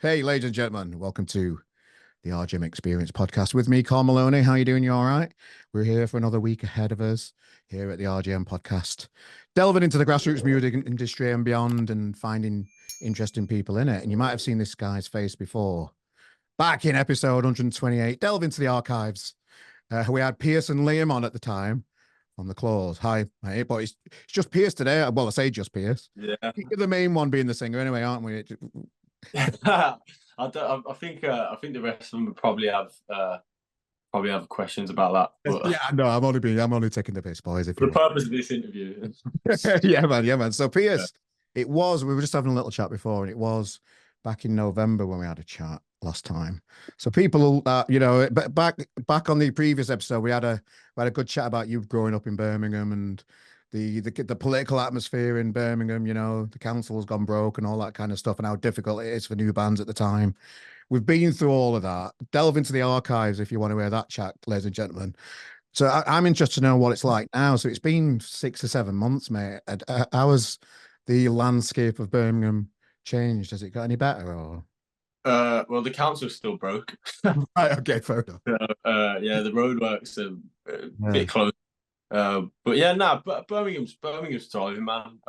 Hey, ladies and gentlemen, welcome to the RGM Experience podcast with me, Carl Maloney. How you doing? You all right? We're here for another week ahead of us here at the RGM podcast, delving into the grassroots music industry and beyond and finding interesting people in it. And you might have seen this guy's face before. Back in episode 128, delve into the archives. We had Pierce and Liam on at the time on the claws. Hi, mate, but it's just Pierce today. Well, I say just Pierce. Yeah. You're the main one being the singer anyway, aren't we? I think the rest of them would probably have questions about that. But Yeah, no, I'm only taking the piss, boys. If for you the want. purpose of this interview, Yeah, man. So Pierce, we were just having a little chat before, and it was back in November when we had a chat last time. So people, back on the previous episode, we had a good chat about you growing up in Birmingham and the political atmosphere in Birmingham. You know, the council has gone broke and all that kind of stuff, and how difficult it is for new bands at the time. We've been through all of that. Delve into the archives if you want to hear that chat, ladies and gentlemen. So I'm interested to know what it's like now. So it's been 6 or 7 months, mate. How has the landscape of Birmingham changed? Has it got any better? Or well, the council's still broke. right, okay, fair enough. Yeah, the roadworks are a bit Yeah, close. But yeah, but Birmingham's thriving, man.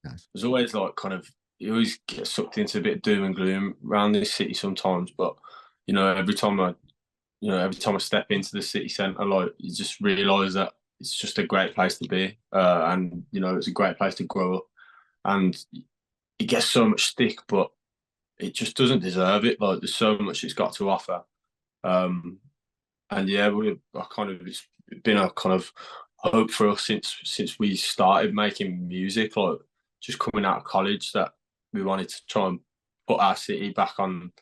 nice. There's always you always get sucked into a bit of doom and gloom around this city sometimes, but every time I step into the city centre, like you just realise that it's just a great place to be, and it's a great place to grow up, and it gets so much stick, but it just doesn't deserve it. Like there's so much it's got to offer, and yeah, it's been a kind of hope for us since we started making music, like just coming out of college, that we wanted to try and put our city back on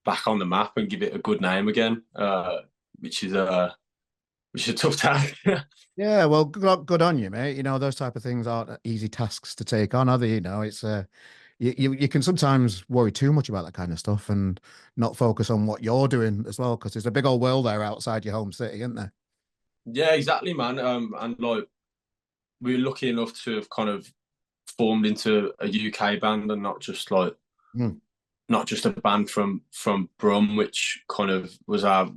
the map and give it a good name again, which is a tough task. Yeah, well, good on you, mate. You know, those type of things aren't easy tasks to take on, are they? You know, it's you can sometimes worry too much about that kind of stuff and not focus on what you're doing as well, because there's a big old world there outside your home city, isn't there? Yeah, exactly, man. And like we were lucky enough to have kind of formed into a UK band and Mm, not just a band from Brum, which kind of was our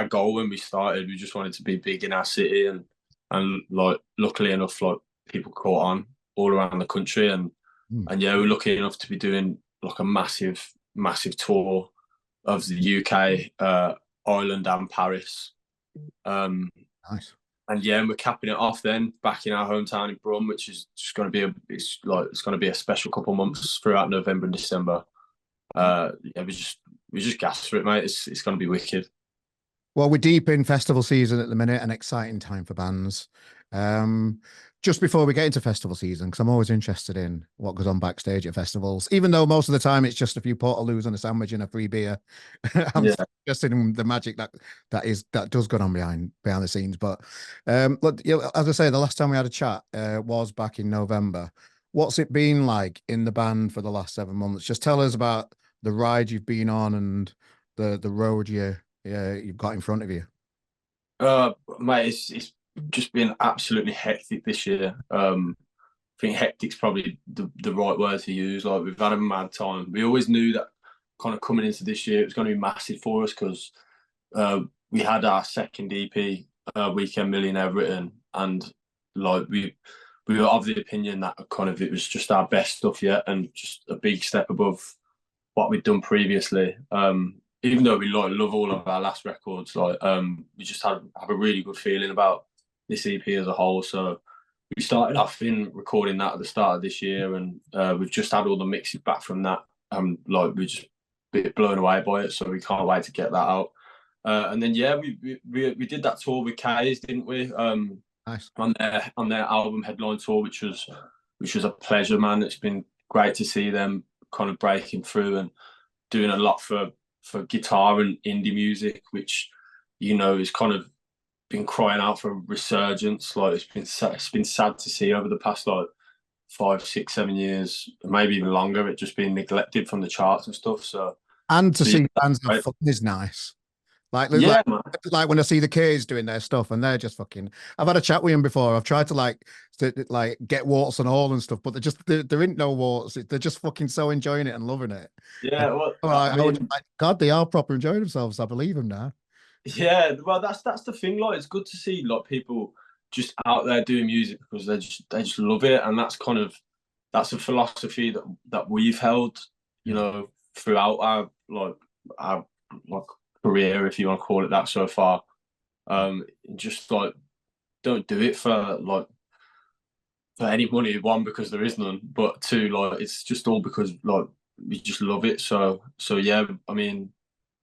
goal when we started. We just wanted to be big in our city, and like luckily enough, like people caught on all around the country, and mm, yeah, we're lucky enough to be doing like a massive tour of the UK, Ireland, and Paris. nice. And yeah, and we're capping it off then back in our hometown in Brum, which is just going to be it's going to be a special couple of months throughout November and December. Yeah, we just gassed for it, mate. It's going to be wicked. Well, we're deep in festival season at the minute, an exciting time for bands. Just before we get into festival season, because I'm always interested in what goes on backstage at festivals, even though most of the time it's just a few portaloos and a sandwich and a free beer. I'm Yeah, still interested in the magic that does go on behind the scenes. But look, as I say, the last time we had a chat was back in November. What's it been like in the band for the last 7 months? Just tell us about the ride you've been on and the road you've got in front of you. mate, it's just been absolutely hectic this year. I think hectic's probably the right word to use. Like we've had a mad time. We always knew that kind of coming into this year it was going to be massive for us because we had our second EP, Weekend Millionaire, written, and like we were of the opinion that kind of it was just our best stuff yet, and just a big step above what we'd done previously. Even though we love all of our last records, we just have a really good feeling about this EP as a whole. So we started off in recording that at the start of this year, and we've just had all the mixes back from that. We're just a bit blown away by it, so we can't wait to get that out. And then yeah, we did that tour with K's, didn't we? Nice. On their album headline tour, which was a pleasure, man. It's been great to see them kind of breaking through and doing a lot for guitar and indie music, which is kind of been crying out for a resurgence. Like it's been sad to see over the past like 5, 6, 7 years, maybe even longer, it just been neglected from the charts and stuff. So And to yeah, see bands have right. fun is nice. Like, Yeah, man. like when I see the kids doing their stuff and they're just fucking. I've had a chat with them before. I've tried to like get warts and all and stuff, but there ain't no warts. They're just fucking so enjoying it and loving it. And Yeah, well, I I was mean, like, God, they are proper enjoying themselves. I believe them now. yeah, well, that's the thing. Like, it's good to see like people just out there doing music because they just love it, and that's a philosophy that we've held, you Yeah. know, throughout our like career, if you want to call it that, so far. Just like don't do it for any money. One, because there is none, but two, like it's just all because like we just love it. So yeah, I mean,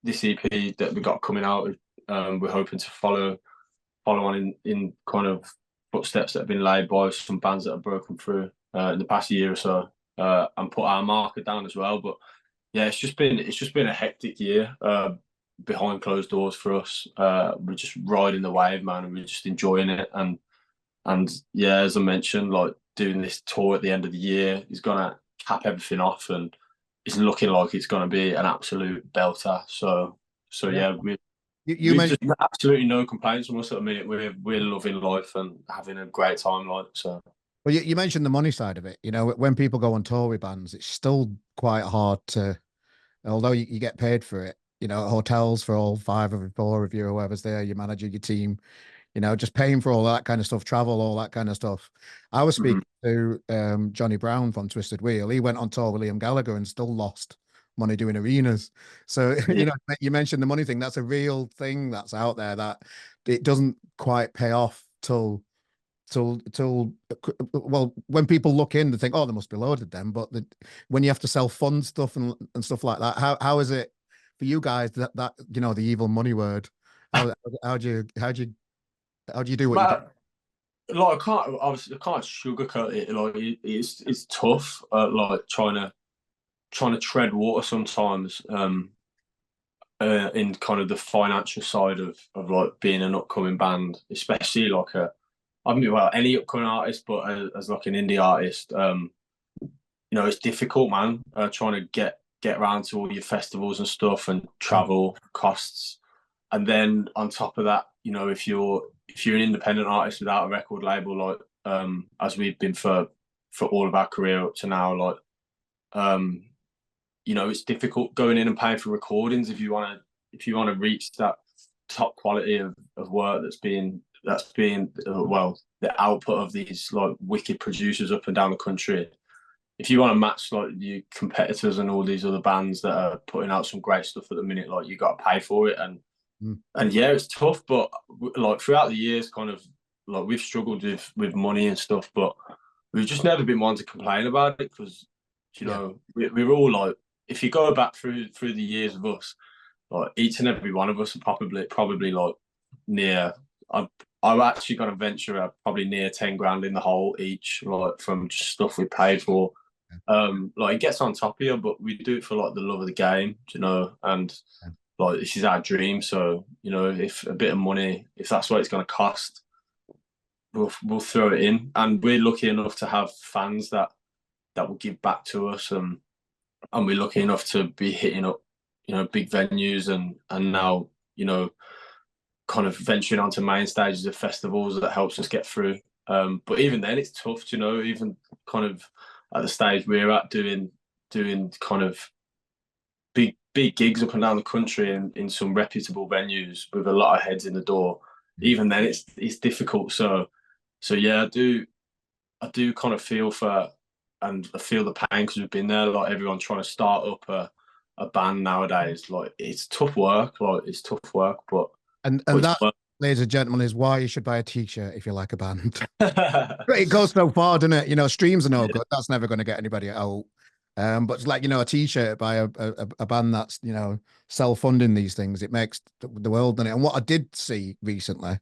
this EP that we got coming out, we're hoping to follow on in kind of footsteps that have been laid by some bands that have broken through in the past year or so, and put our marker down as well. But yeah, it's just been a hectic year behind closed doors for us. We're just riding the wave, man, and we're just enjoying it. And yeah, as I mentioned, like doing this tour at the end of the year is gonna cap everything off, and it's looking like it's gonna be an absolute belter. So Yeah. yeah, You we've mentioned. just absolutely no complaints from us at the minute. We're loving life and having a great time, like so. Well, you mentioned the money side of it. You know, when people go on tour with bands, it's still quite hard to, although you get paid for it. You know, hotels for all five of you, four of you, whoever's there, your manager, your team. You know, just paying for all that kind of stuff, travel, all that kind of stuff. I was Mhm. speaking to Johnny Brown from Twisted Wheel. He went on tour with Liam Gallagher and still lost money doing arenas. So, Yeah, you know, you mentioned the money thing. That's a real thing that's out there that it doesn't quite pay off till well, when people look in, they think, oh, they must be loaded then. But when you have to self fund stuff and stuff like that, how is it for you guys that you know the evil money word? How do you how do you do what you do? but like I can't sugarcoat it. Like it's tough. Like trying to tread water sometimes. In kind of the financial side of like being an upcoming band, especially like I mean, well, any upcoming artist, but as like an indie artist, it's difficult, man. Trying to get around to all your festivals and stuff, and Mm, travel costs, and then on top of that, if you're an independent artist without a record label, like as we've been for all of our career up to now, like um, it's difficult going in and paying for recordings if you want to reach that top quality of work that's being well, the output of these like wicked producers up and down the country. If you want to match like your competitors and all these other bands that are putting out some great stuff at the minute, like you got to pay for it, mm, and yeah, it's tough. But like throughout the years, kind of like we've struggled with money and stuff, but we've just never been one to complain about it because yeah, we're all like, if you go back through the years of us, like each and every one of us are probably like near. I've actually got to venture probably near 10 grand in the hole each, like from just stuff we paid for. Like it gets on top of you, but we do it for like the love of the game, and yeah, like this is our dream. So if a bit of money, if that's what it's going to cost, we'll throw it in. And we're lucky enough to have fans that will give back to us, and we're lucky enough to be hitting up, big venues, and now kind of venturing onto main stages of festivals that helps us get through. But even then, it's tough, even kind of at the stage we're at doing kind of big gigs up and down the country in some reputable venues with a lot of heads in the door. yeah. Even then, it's difficult. So yeah, I do kind of feel for and I feel the pain because we've been there. Like everyone trying to start up a band nowadays, like it's tough work. Like it's tough work, but And it's that, work. ladies and gentlemen, is why you should buy a t-shirt if you like a band. But it goes so far, doesn't it? You know, streams are no Yeah, good. That's never going to get anybody out. But it's like, you know, a t-shirt by a band that's, you know, self-funding these things. It makes the world, doesn't it? And what I did see recently,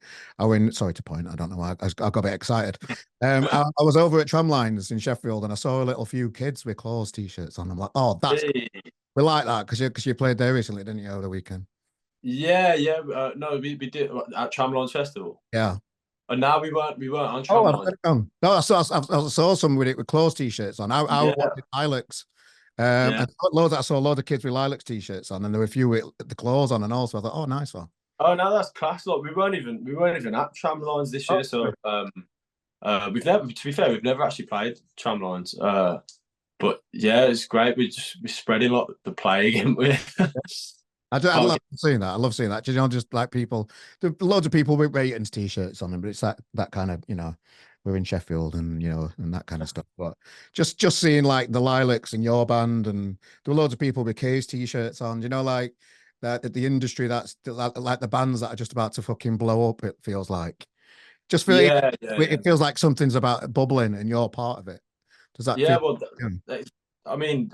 sorry to point, I don't know why, I got a bit excited. I was over at Tramlines in Sheffield and I saw a little few kids with claws t-shirts on. I'm like, oh, we like that because you played there recently, didn't you, over the weekend? yeah, yeah. No, we did at Tramlines Festival, Yeah. and now we weren't on Oh, I've Tramlines. got it on. No, I saw some with it with clothes t-shirts on. I Yeah, wanted lilacs. yeah. And I saw a load of kids with lilacs t-shirts on, and there were a few with the claws on, and also I thought, oh, nice one. Oh no, that's class. Like we weren't even at Tramlines this year, so we've never, to be fair, we've never actually played Tramlines. But yeah, it's great. We're spreading like the plague, and we I love seeing that. I love seeing that. You know, just like people, there are loads of people with ratings t-shirts on them, but it's that kind of, you know, we're in Sheffield and you know, and that kind of stuff. But just seeing like the Lilacs and your band, and there were loads of people with K's t-shirts on. You know, like that the industry that's like the bands that are just about to fucking blow up. It feels like just feel yeah, yeah, yeah. it feels like something's about bubbling, and you're part of it. Does that Yeah, feel? well, I mean,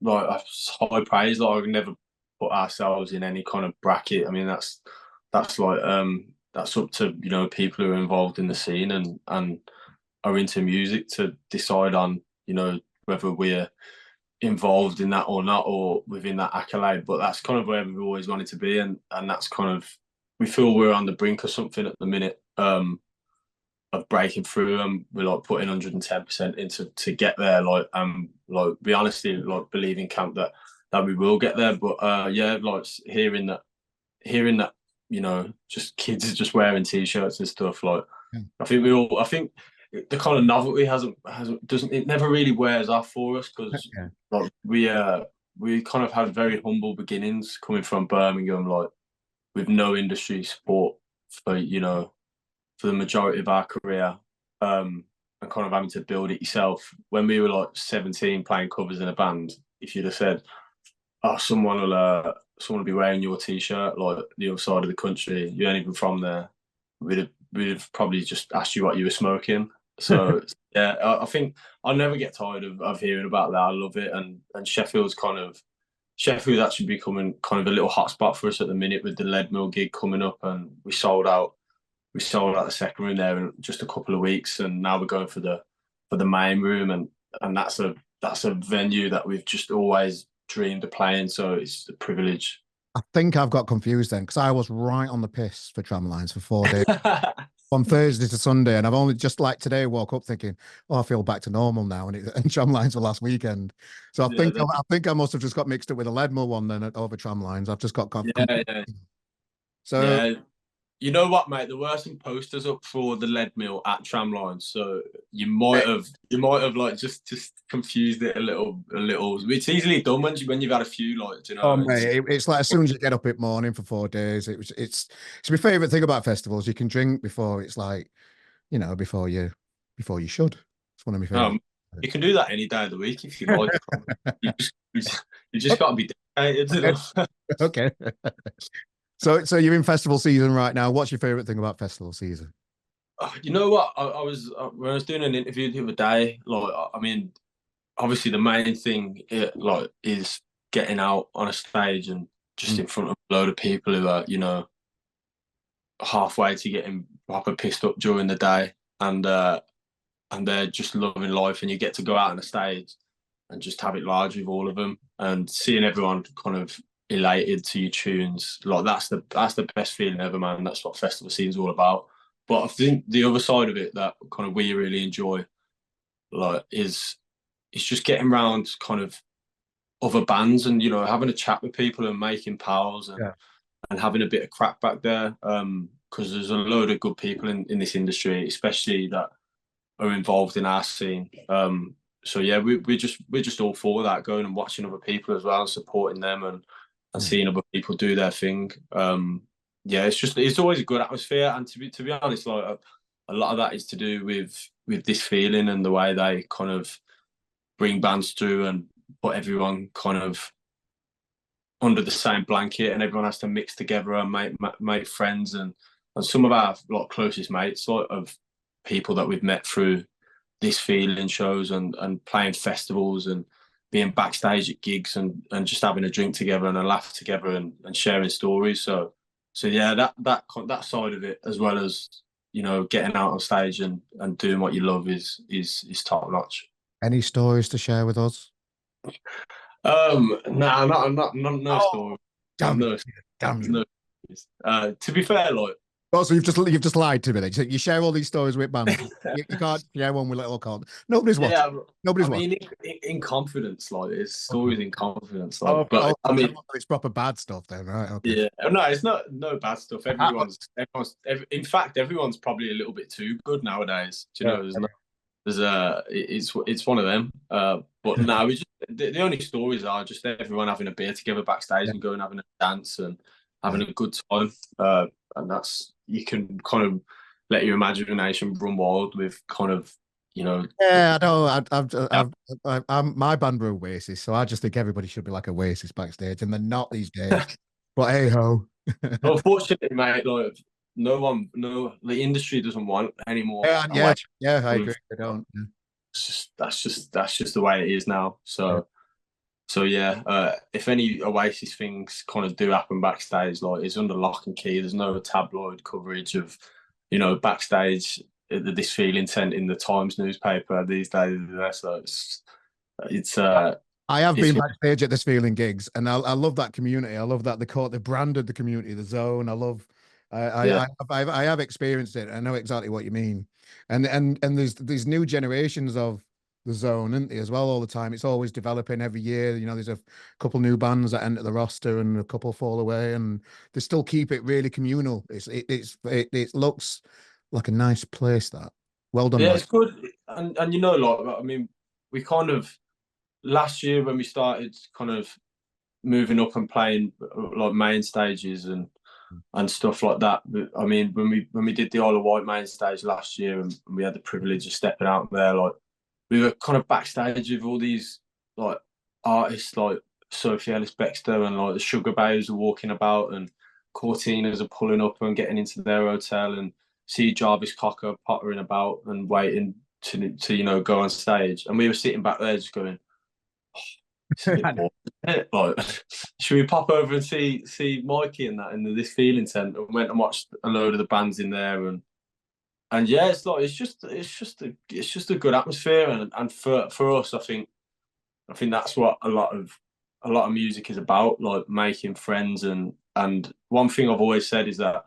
like high praise. Like I've never put ourselves in any kind of bracket. I mean, that's like that's up to, you know, people who are involved in the scene and are into music to decide on, you know, whether we're involved in that or not, or within that accolade. But that's kind of where we've always wanted to be, and that's kind of, we feel we're on the brink of something at the minute. Of breaking through, and we're like putting 110% into to get there. Like we honestly like believe in camp that we will get there. But yeah, like hearing that, you know, just kids are just wearing t-shirts and stuff. Like I think the kind of novelty hasn't doesn't it never really wears off for us, because like we kind of had very humble beginnings coming from Birmingham, like with no industry support for, you know, for the majority of our career, and kind of having to build it yourself. When we were like 17 playing covers in a band, if you'd have said, oh, someone will be wearing your t-shirt like the other side of the country, you ain't even from there, we'd have probably just asked you what you were smoking. So yeah, I think I'll never get tired of hearing about that. I love it, and Sheffield's actually becoming kind of a little hotspot for us at the minute with the Lead Mill gig coming up, and we sold out the second room there in just a couple of weeks, and now we're going for the main room, and that's a venue that we've just always dreamed of playing. So it's a privilege. I think I've got confused then, because I was right on the piss for Tramlines for 4 days. From Thursday to Sunday, and I've only just like today woke up thinking, oh, I feel back to normal now, and Tramlines were last weekend. So Yeah, I think I must have just got mixed up with a Leadmill one then over Tramlines. I've just got yeah. so Yeah. You know what, mate? There were some posters up for the Lead Mill at Tramline, so you might have like just confused it a little. It's easily done when you've had a few, like, you oh know. mate, it's like as soon as you get up in morning for 4 days, it's my favorite thing about festivals. You can drink before, it's like, you know, before you should. It's one of my favorite. You can do that any day of the week if you like. You just got to be dedicated to them. Okay. So you're in festival season right now. What's your favorite thing about festival season? You know what? I was when I was doing an interview the other day. Like, I mean, obviously the main thing, like, is getting out on a stage and just in front of a load of people who are, you know, halfway to getting proper pissed up during the day, and they're just loving life, and you get to go out on a stage and just have it large with all of them, and seeing everyone kind of elated to your tunes. Like, that's the best feeling ever, man. That's what festival scene's all about. But I think the other side of it that kind of we really enjoy, like, is just getting around kind of other bands, and, you know, having a chat with people and making pals, and having a bit of crack back there. Because there's a load of good people in this industry, especially that are involved in our scene. So yeah, we're just all for that, going and watching other people as well, and supporting them, and seeing other people do their thing. Yeah, it's always a good atmosphere, and to be honest, like, a lot of that is to do with this feeling and the way they kind of bring bands through and put everyone kind of under the same blanket, and everyone has to mix together and make friends, and some of our like closest mates, like, of people that we've met through this feeling shows and playing festivals and being backstage at gigs, and just having a drink together and a laugh together, and sharing stories. So yeah, that side of it, as well as, you know, getting out on stage and doing what you love, is top notch. Any stories to share with us? Nah, not no story. Damn No, you. Damn you. no. To be fair, like, Oh, so you've just lied to me then. You share all these stories with bands. You can't share one with Little Con. Nobody's watching. Yeah, Nobody's I watching. mean, in confidence, like it's Okay. stories in confidence, like. Oh, But oh, I mean, it's proper bad stuff then, right? Okay. yeah, no, it's not no bad stuff. In fact, everyone's probably a little bit too good nowadays. Do you Yeah. know? It's one of them. But no, we just the only stories are just everyone having a beer together backstage Yeah. and going having a dance and having Yeah. a good time. And that's you can kind of let your imagination run wild with kind of you know. Yeah, I know. My band were Oasis, so I just think everybody should be like Oasis backstage, and they're not these days. But hey ho. Unfortunately, mate, like no, the industry doesn't want any more Yeah, away. yeah, I agree. I don't. Yeah. That's just the way it is now. Yeah. So yeah, if any Oasis things kind of do happen backstage, like it's under lock and key. There's no tabloid coverage of, backstage this feeling tent in the Times newspaper these days. So it's I have it's been backstage at this feeling gigs, and I love that community. I love that they branded the community, the zone. yeah I have experienced it. I know exactly what you mean, and there's these new generations of the zone, isn't there, as well, all the time. It's always developing every year. There's a couple new bands that enter the roster, and a couple fall away, and they still keep it really communal. It looks like a nice place. That well done, yeah man. it's good, and like I mean, we kind of last year when we started kind of moving up and playing like main stages and stuff like that. I mean, when we did the Isle of Wight main stage last year, and we had the privilege of stepping out there, like we were kind of backstage with all these like artists like Sophie Ellis Bextor and like the Sugar Babes are walking about, and Cortinas are pulling up and getting into their hotel, and see Jarvis Cocker pottering about and waiting to go on stage, and we were sitting back there just going, it's a bit boring. Like, should we pop over and see Mikey and that in this feeling tent? And went and watched a load of the bands in there, and yeah, it's like it's just a good atmosphere, and for us, I think that's what a lot of music is about, like making friends, and one thing I've always said is that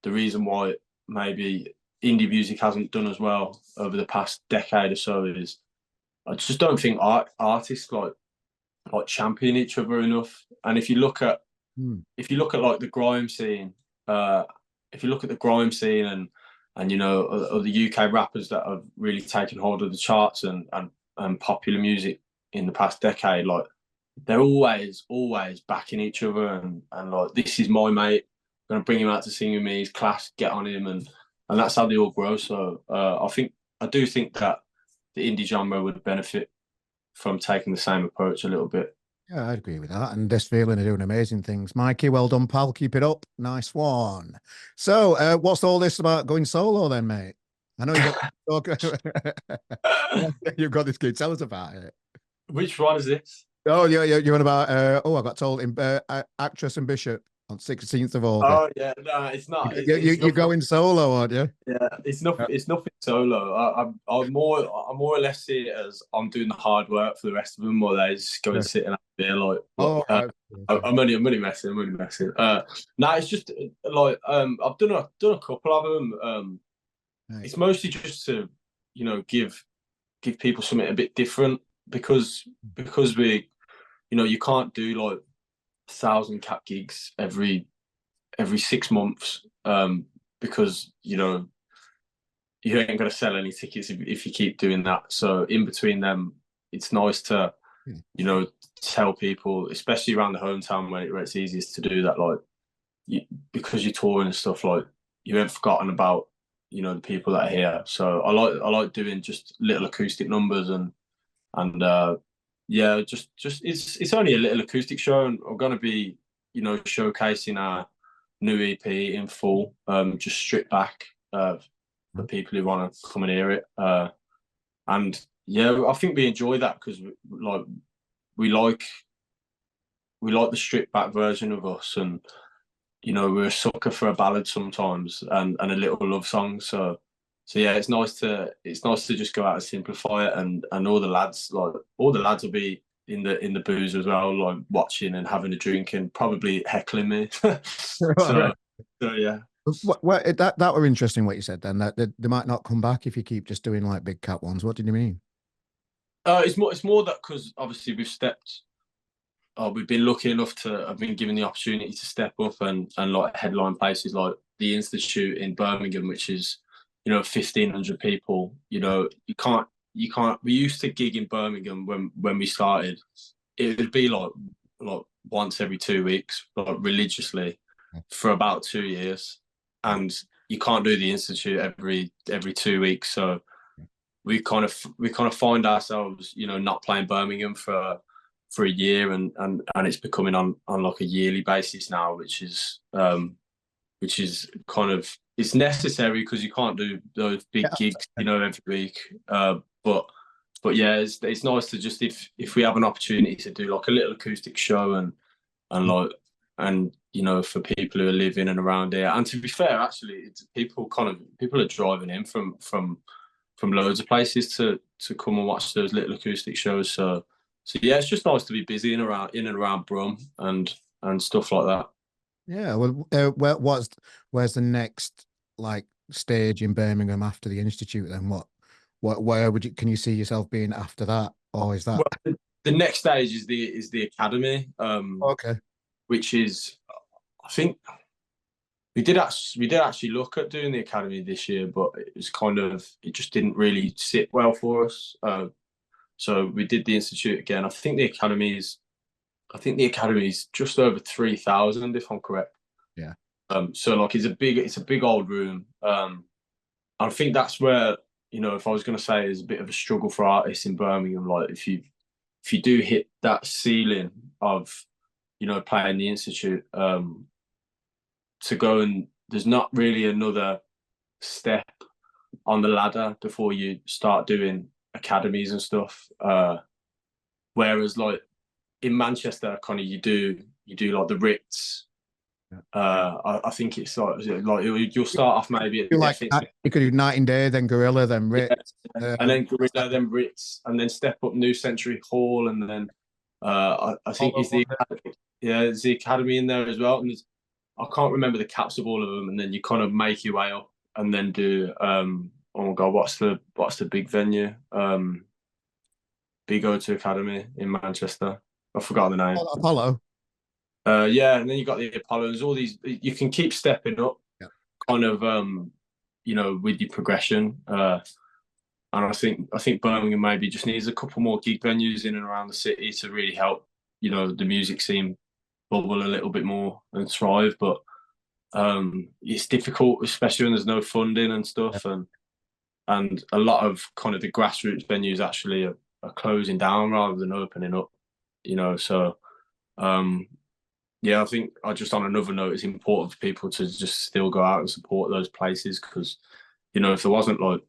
the reason why maybe indie music hasn't done as well over the past decade or so is I just don't think artists like champion each other enough. And Hmm. if you look at like the grime scene, uh, if you look at the grime scene and of the UK rappers that have really taken hold of the charts and popular music in the past decade, like they're always backing each other and like this is my mate, I'm gonna bring him out to sing with me, he's class, get on him, and that's how they all grow. So I do think that the indie genre would benefit from taking the same approach a little bit. Yeah, I'd agree with that. And this feeling are doing amazing things. Mikey, well done, pal. Keep it up. Nice one. So, what's all this about going solo then, mate? I know you got you've got this kid. Tell us about it. Which one is this? Oh, yeah, you're on about I got told in Actress and Bishop on 16th of August. Oh yeah, no, it's not. You're Nothing. going solo, aren't you? Yeah, it's nothing. Yeah. It's nothing solo. I more or less see it as I'm doing the hard work for the rest of them, while they just go Yeah. and sit and have a beer. Like, Oh, right. Okay. I'm only messing. I'm only messing. No, it's just like I've done a couple of them. Right. It's mostly just to give people something a bit different because you can't do like 1,000 cap gigs every 6 months, because you ain't going to sell any tickets if you keep doing that. So in between them, it's nice to Hmm. tell people, especially around the hometown where it's easiest to do that, like because you're touring and stuff, like you haven't forgotten about the people that are here. So I like doing just little acoustic numbers and yeah, just it's only a little acoustic show, and we're going to be showcasing our new EP in full, just stripped back, for people who want to come and hear it. And yeah, I think we enjoy that because we like we like the stripped back version of us, and we're a sucker for a ballad sometimes and a little love song. So yeah, it's nice to just go out and simplify it, and all the lads will be in the booze as well, like watching and having a drink and probably heckling me. All so right. so yeah. That were interesting what you said then, that they might not come back if you keep just doing like big cat ones. What did you mean? It's more that because obviously we've been lucky enough to have been given the opportunity to step up and like headline places like the Institute in Birmingham, which is 1,500 people. You can't. We used to gig in Birmingham when we started. It would be like once every 2 weeks, like religiously, for about 2 years, and you can't do the Institute every 2 weeks. So we kind of find ourselves, not playing Birmingham for a year, and it's becoming on like a yearly basis now, which is kind of, it's necessary because you can't do those big Yeah. gigs, every week. But yeah, it's nice to just, if we have an opportunity to do like a little acoustic show and like and for people who are living and around here. And to be fair, actually, people are driving in from loads of places to come and watch those little acoustic shows. So yeah, it's just nice to be busy in and around Brum and stuff like that. Yeah. Well, where's the next like stage in Birmingham after the Institute? Then where can you see yourself being after that, or is that Well, the next stage is the academy, okay? which is, I think we did actually look at doing the academy this year, but it just didn't really sit well for us. So we did the Institute again. I think the academy is just over 3,000, if I'm correct. Yeah. So like it's a big old room. I think that's where, if I was going to say, is a bit of a struggle for artists in Birmingham. Like if you do hit that ceiling of, playing the Institute, to go, and there's not really another step on the ladder before you start doing academies and stuff. Whereas like in Manchester, kind of you do like the Ritz. Yeah. I think it's like you'll start off maybe at You the like Deaf Institute, you could do Night and Day, then Gorilla, then Ritz. and then Gorilla, then Ritz, and then step up New Century Hall, and then I think All is the academy, yeah, is the academy in there as well. And I can't remember the caps of all of them, and then you kind of make your way up, and then do oh my god, what's the big venue? Big O2 Academy in Manchester. I forgot the name. Apollo. Yeah, and then you got the Apollos. All these, you can keep stepping up, Yeah. kind of, with your progression. And I think Birmingham maybe just needs a couple more gig venues in and around the city to really help, the music scene bubble a little bit more and thrive. But it's difficult, especially when there's no funding and stuff, and a lot of kind of the grassroots venues actually are closing down rather than opening up. So yeah, I think, just on another note, it's important for people to just still go out and support those places, because if there wasn't, like,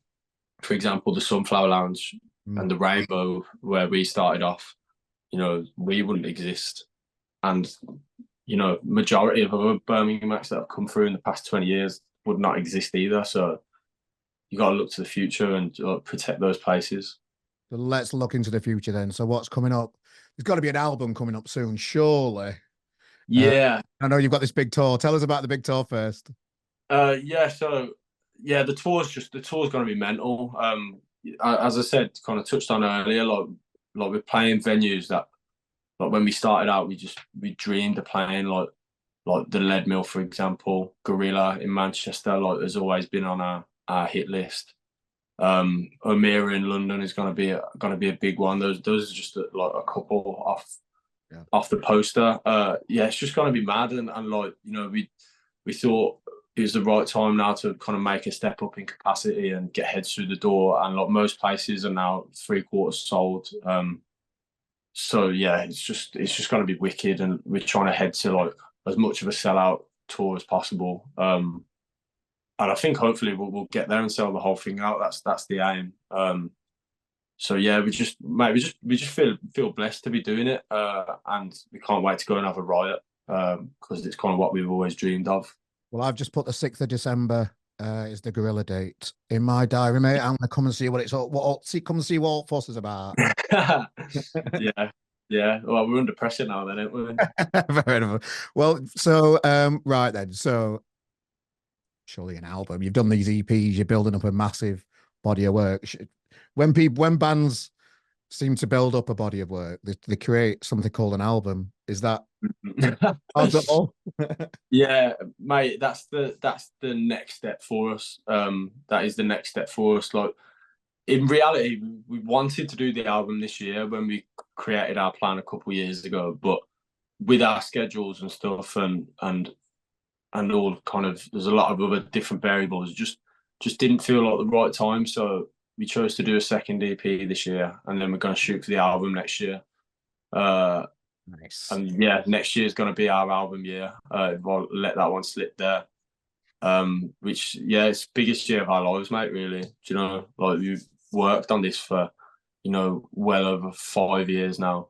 for example, the Sunflower Lounge and the Rainbow where we started off, we wouldn't exist. And majority of other Birmingham acts that have come through in the past 20 years would not exist either. So you got to look to the future and protect those places. So let's look into the future then. So what's coming up? There's got to be an album coming up soon, surely. Yeah. I know you've got this big tour. Tell us about the big tour first. Yeah. So yeah, the tour's going to be mental. As I said, kind of touched on earlier, like we're playing venues that, like, when we started out, we dreamed of playing, like the Lead Mill, for example, Gorilla in Manchester. Like, there's always been on our hit list. O'Meara in London is going to be a big one. Those are just like a couple off the poster. Yeah, it's just going to be mad, and like, we thought it was the right time now to kind of make a step up in capacity and get heads through the door. And like most places are now 3/4 sold. So yeah, it's just going to be wicked, and we're trying to head to like as much of a sellout tour as possible. And I think hopefully we'll get there and sell the whole thing out. That's the aim. So yeah, we just feel blessed to be doing it, and we can't wait to go and have a riot, because it's kind of what we've always dreamed of. Well, I've just put the 6th of December is the Gorilla date in my diary, mate. I'm gonna come and see what it's all. Come and see what Fuss is about. Yeah, yeah. Well, we're under pressure now, then, aren't we? Fair enough. Well, so right then. So surely an album. You've done these EPs. You're building up a massive body of work. When bands seem to build up a body of work, they create something called an album. Is that how's it all? Yeah, mate, that's the next step for us. That is the next step for us. Like in reality, we wanted to do the album this year when we created our plan a couple of years ago, but with our schedules and stuff and all kind of, there's a lot of other different variables. Just didn't feel like the right time, so we chose to do a second EP this year, and then we're going to shoot for the album next year. Nice. And yeah, next year is going to be our album year. We'll let that one slip there. Which yeah, it's biggest year of our lives, mate. Really, do you know? Like we've worked on this for, well over 5 years now.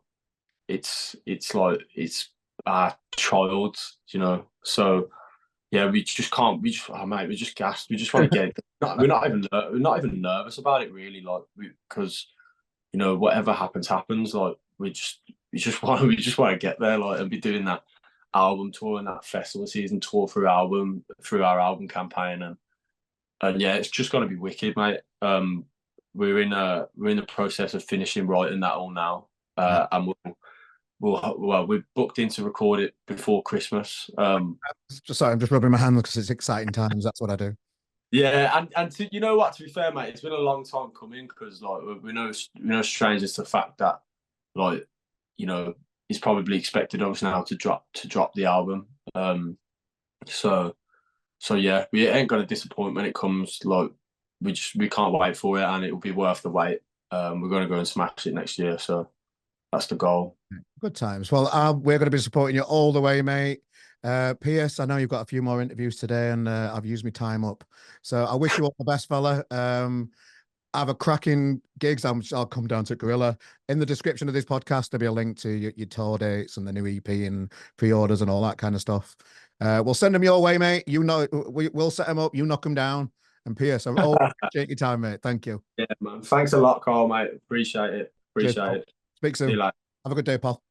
It's like it's our child, So yeah, we just can't. Oh mate, we're just gassed. We just want to get it. We're not even nervous about it really. Like because whatever happens. Like we just want to get there, like, and be doing that album tour and that festival season tour through our album campaign, and yeah, it's just going to be wicked, mate. We're in the process of finishing writing that all now, and we're booked in to record it before Christmas. Sorry, I'm just rubbing my hands because it's exciting times. That's what I do. Yeah, and you know what? To be fair, mate, it's been a long time coming because like we're no strangers to the fact that like it's probably expected of us now to drop the album. So yeah, we ain't gonna disappoint when it comes. Like we can't wait for it, and it will be worth the wait. We're gonna go and smash it next year. So that's the goal. Good times. Well, we're going to be supporting you all the way, mate. Pierce, I know you've got a few more interviews today, and I've used my time up. So I wish you all the best, fella. Have a cracking gigs. I'll come down to Gorilla. In the description of this podcast, there'll be a link to your tour dates and the new EP and pre-orders and all that kind of stuff. We'll send them your way, mate. We'll set them up. You knock them down. And Pierce, I always appreciate your time, mate. Thank you. Yeah, man. Thanks a lot, Carl, mate. Appreciate it. Cheers, Appreciate it. Speak soon. Have a good day, pal.